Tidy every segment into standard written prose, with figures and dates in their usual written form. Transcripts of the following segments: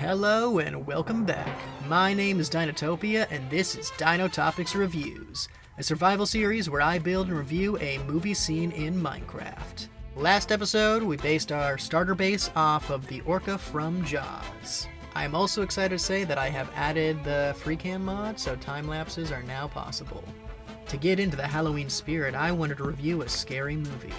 Hello and welcome back. My name is Dinotopia and this is Dino Topics Reviews, a survival series where I build and review a movie scene in Minecraft. Last episode, we based our starter base off of the orca from Jaws. I am also excited to say that I have added the FreeCam mod, so time lapses are now possible. To get into the Halloween spirit, I wanted to review a scary movie.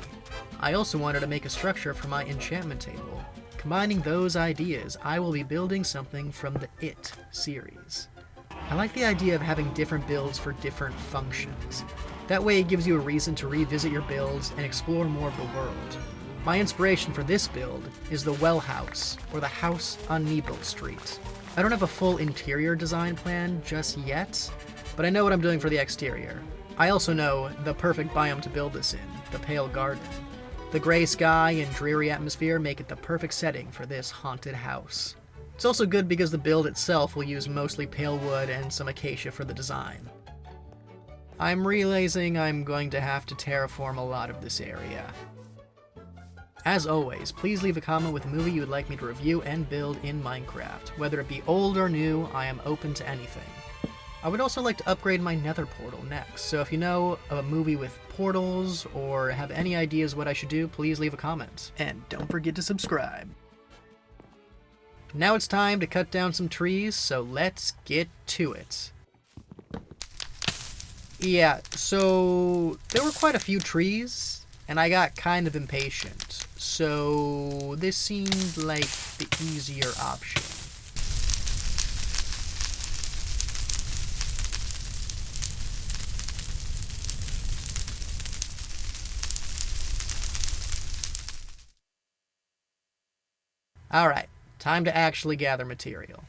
I also wanted to make a structure for my enchantment table. Combining those ideas, I will be building something from the It series. I like the idea of having different builds for different functions. That way it gives you a reason to revisit your builds and explore more of the world. My inspiration for this build is the Well House, or the house on Nebo Street. I don't have a full interior design plan just yet, but I know what I'm doing for the exterior. I also know the perfect biome to build this in, the Pale Garden. The gray sky and dreary atmosphere make it the perfect setting for this haunted house. It's also good because the build itself will use mostly pale wood and some acacia for the design. I'm realizing I'm going to have to terraform a lot of this area. As always, please leave a comment with a movie you would like me to review and build in Minecraft. Whether it be old or new, I am open to anything. I would also like to upgrade my nether portal next, so if you know of a movie with portals or have any ideas what I should do, please leave a comment. And don't forget to subscribe. Now it's time to cut down some trees, so let's get to it. Yeah, so there were quite a few trees, and I got kind of impatient, so this seemed like the easier option. Alright, time to actually gather material.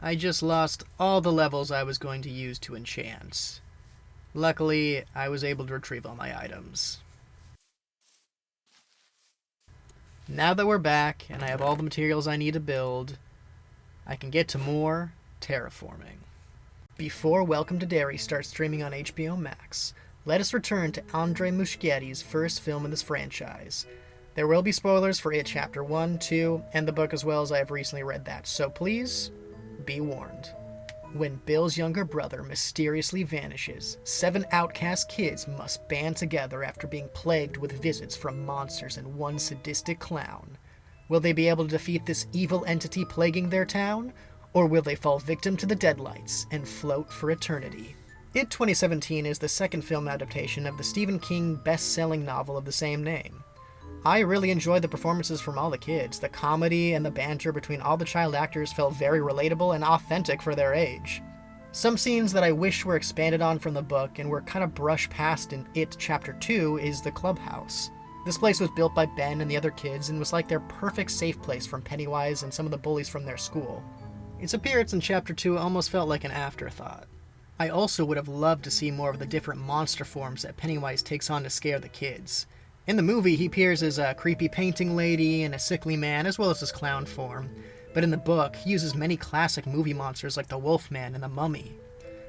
I just lost all the levels I was going to use to enchant. Luckily, I was able to retrieve all my items. Now that we're back, and I have all the materials I need to build, I can get to more terraforming. Before Welcome to Derry starts streaming on HBO Max, let us return to Andrei Muschietti's first film in this franchise. There will be spoilers for It Chapter 1, 2, and the book as well, as I have recently read that, so please be warned. When Bill's younger brother mysteriously vanishes, 7 outcast kids must band together after being plagued with visits from monsters and one sadistic clown. Will they be able to defeat this evil entity plaguing their town? Or will they fall victim to the deadlights and float for eternity? It 2017 is the second film adaptation of the Stephen King best-selling novel of the same name. I really enjoyed the performances from all the kids. The comedy and the banter between all the child actors felt very relatable and authentic for their age. Some scenes that I wish were expanded on from the book and were kind of brushed past in It Chapter 2 is the clubhouse. This place was built by Ben and the other kids and was like their perfect safe place from Pennywise and some of the bullies from their school. Its appearance in Chapter 2 almost felt like an afterthought. I also would have loved to see more of the different monster forms that Pennywise takes on to scare the kids. In the movie, he appears as a creepy painting lady and a sickly man, as well as his clown form. But in the book, he uses many classic movie monsters like the Wolfman and the Mummy.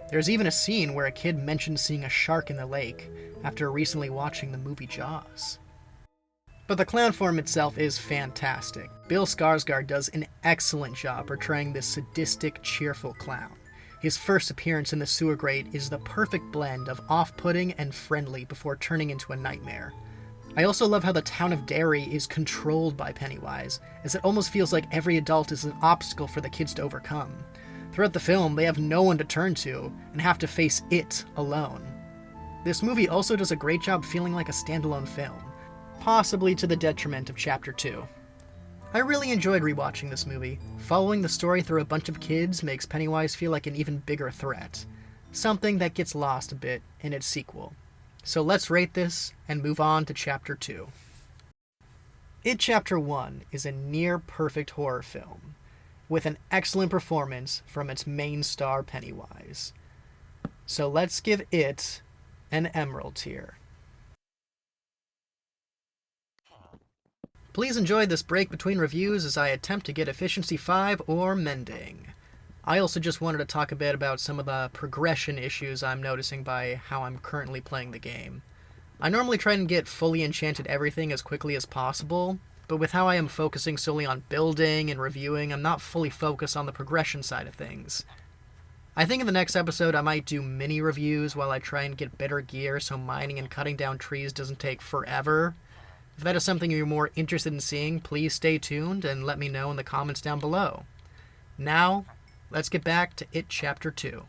There's even a scene where a kid mentions seeing a shark in the lake after recently watching the movie Jaws. But the clown form itself is fantastic. Bill Skarsgård does an excellent job portraying this sadistic, cheerful clown. His first appearance in the sewer grate is the perfect blend of off-putting and friendly before turning into a nightmare. I also love how the town of Derry is controlled by Pennywise, as it almost feels like every adult is an obstacle for the kids to overcome. Throughout the film, they have no one to turn to and have to face it alone. This movie also does a great job feeling like a standalone film, possibly to the detriment of Chapter 2. I really enjoyed rewatching this movie. Following the story through a bunch of kids makes Pennywise feel like an even bigger threat, something that gets lost a bit in its sequel. So let's rate this and move on to Chapter 2. It Chapter 1 is a near-perfect horror film, with an excellent performance from its main star Pennywise. So let's give it an Emerald tier. Please enjoy this break between reviews as I attempt to get Efficiency 5 or Mending. I also just wanted to talk a bit about some of the progression issues I'm noticing by how I'm currently playing the game. I normally try and get fully enchanted everything as quickly as possible, but with how I am focusing solely on building and reviewing, I'm not fully focused on the progression side of things. I think in the next episode I might do mini reviews while I try and get better gear so mining and cutting down trees doesn't take forever. If that is something you're more interested in seeing, please stay tuned and let me know in the comments down below. Now, let's get back to It Chapter 2.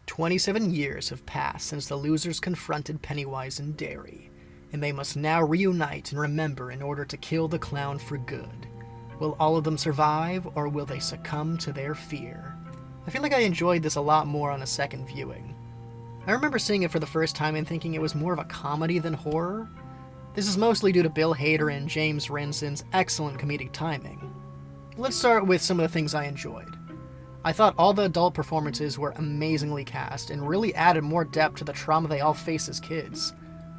27 years have passed since the losers confronted Pennywise in Derry, and they must now reunite and remember in order to kill the clown for good. Will all of them survive, or will they succumb to their fear? I feel like I enjoyed this a lot more on a second viewing. I remember seeing it for the first time and thinking it was more of a comedy than horror. This is mostly due to Bill Hader and James Renson's excellent comedic timing. Let's start with some of the things I enjoyed. I thought all the adult performances were amazingly cast and really added more depth to the trauma they all face as kids.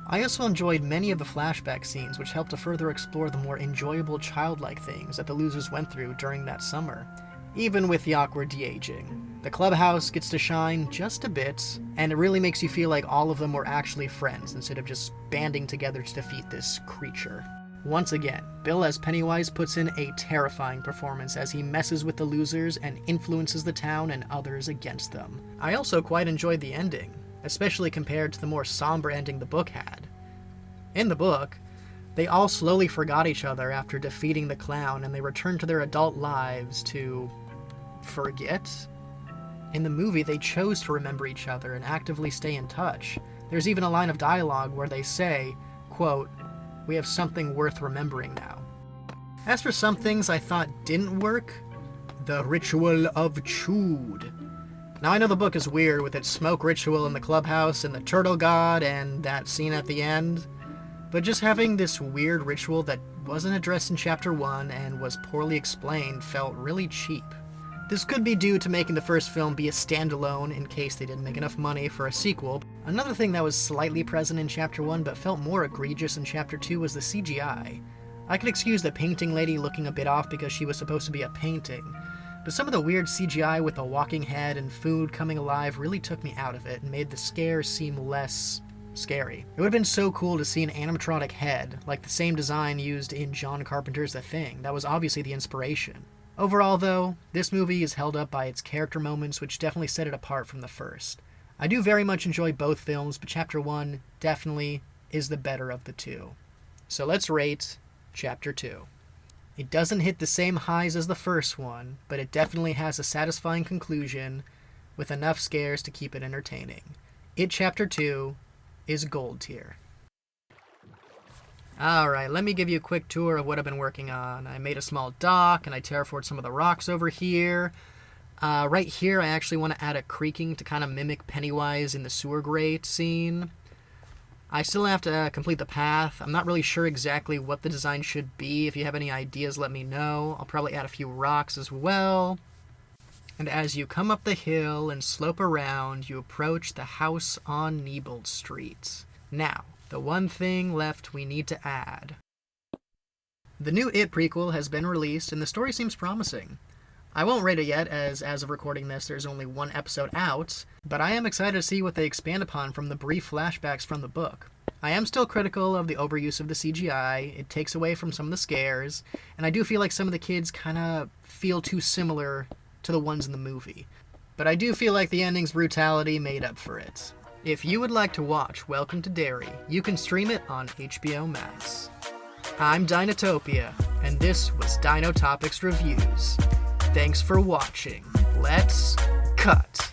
I also enjoyed many of the flashback scenes, which helped to further explore the more enjoyable childlike things that the losers went through during that summer, even with the awkward de-aging. The clubhouse gets to shine just a bit, and it really makes you feel like all of them were actually friends instead of just banding together to defeat this creature. Once again, Bill as Pennywise puts in a terrifying performance as he messes with the losers and influences the town and others against them. I also quite enjoyed the ending, especially compared to the more somber ending the book had. In the book, they all slowly forgot each other after defeating the clown, and they returned to their adult lives to forget? In the movie, they chose to remember each other and actively stay in touch. There's even a line of dialogue where they say, quote, "We have something worth remembering now." As for some things I thought didn't work, the ritual of Chud. Now I know the book is weird with its smoke ritual in the clubhouse and the turtle god and that scene at the end, but just having this weird ritual that wasn't addressed in Chapter 1 and was poorly explained felt really cheap. This could be due to making the first film be a standalone in case they didn't make enough money for a sequel. Another thing that was slightly present in Chapter 1 but felt more egregious in Chapter 2 was the CGI. I could excuse the painting lady looking a bit off because she was supposed to be a painting, but some of the weird CGI with the walking head and food coming alive really took me out of it and made the scares seem less scary. It would have been so cool to see an animatronic head, like the same design used in John Carpenter's The Thing. That was obviously the inspiration. Overall, though, this movie is held up by its character moments, which definitely set it apart from the first. I do very much enjoy both films, but Chapter 1 definitely is the better of the two. So let's rate Chapter 2. It doesn't hit the same highs as the first one, but it definitely has a satisfying conclusion with enough scares to keep it entertaining. It Chapter 2 is gold tier. Alright, let me give you a quick tour of what I've been working on. I made a small dock, and I terraformed some of the rocks over here. Right here, I actually want to add a creaking to kind of mimic Pennywise in the sewer grate scene. I still have to complete the path. I'm not really sure exactly what the design should be. If you have any ideas, let me know. I'll probably add a few rocks as well. And as you come up the hill and slope around, you approach the house on Niebold Street. Now, the one thing left we need to add. The new It prequel has been released, and the story seems promising. I won't rate it yet, as of recording this, there's only one episode out, but I am excited to see what they expand upon from the brief flashbacks from the book. I am still critical of the overuse of the CGI. It takes away from some of the scares, and I do feel like some of the kids kind of feel too similar to the ones in the movie. But I do feel like the ending's brutality made up for it. If you would like to watch Welcome to Derry, you can stream it on HBO Max. I'm Dinotopia, and this was Dino Topics Reviews. Thanks for watching. Let's cut.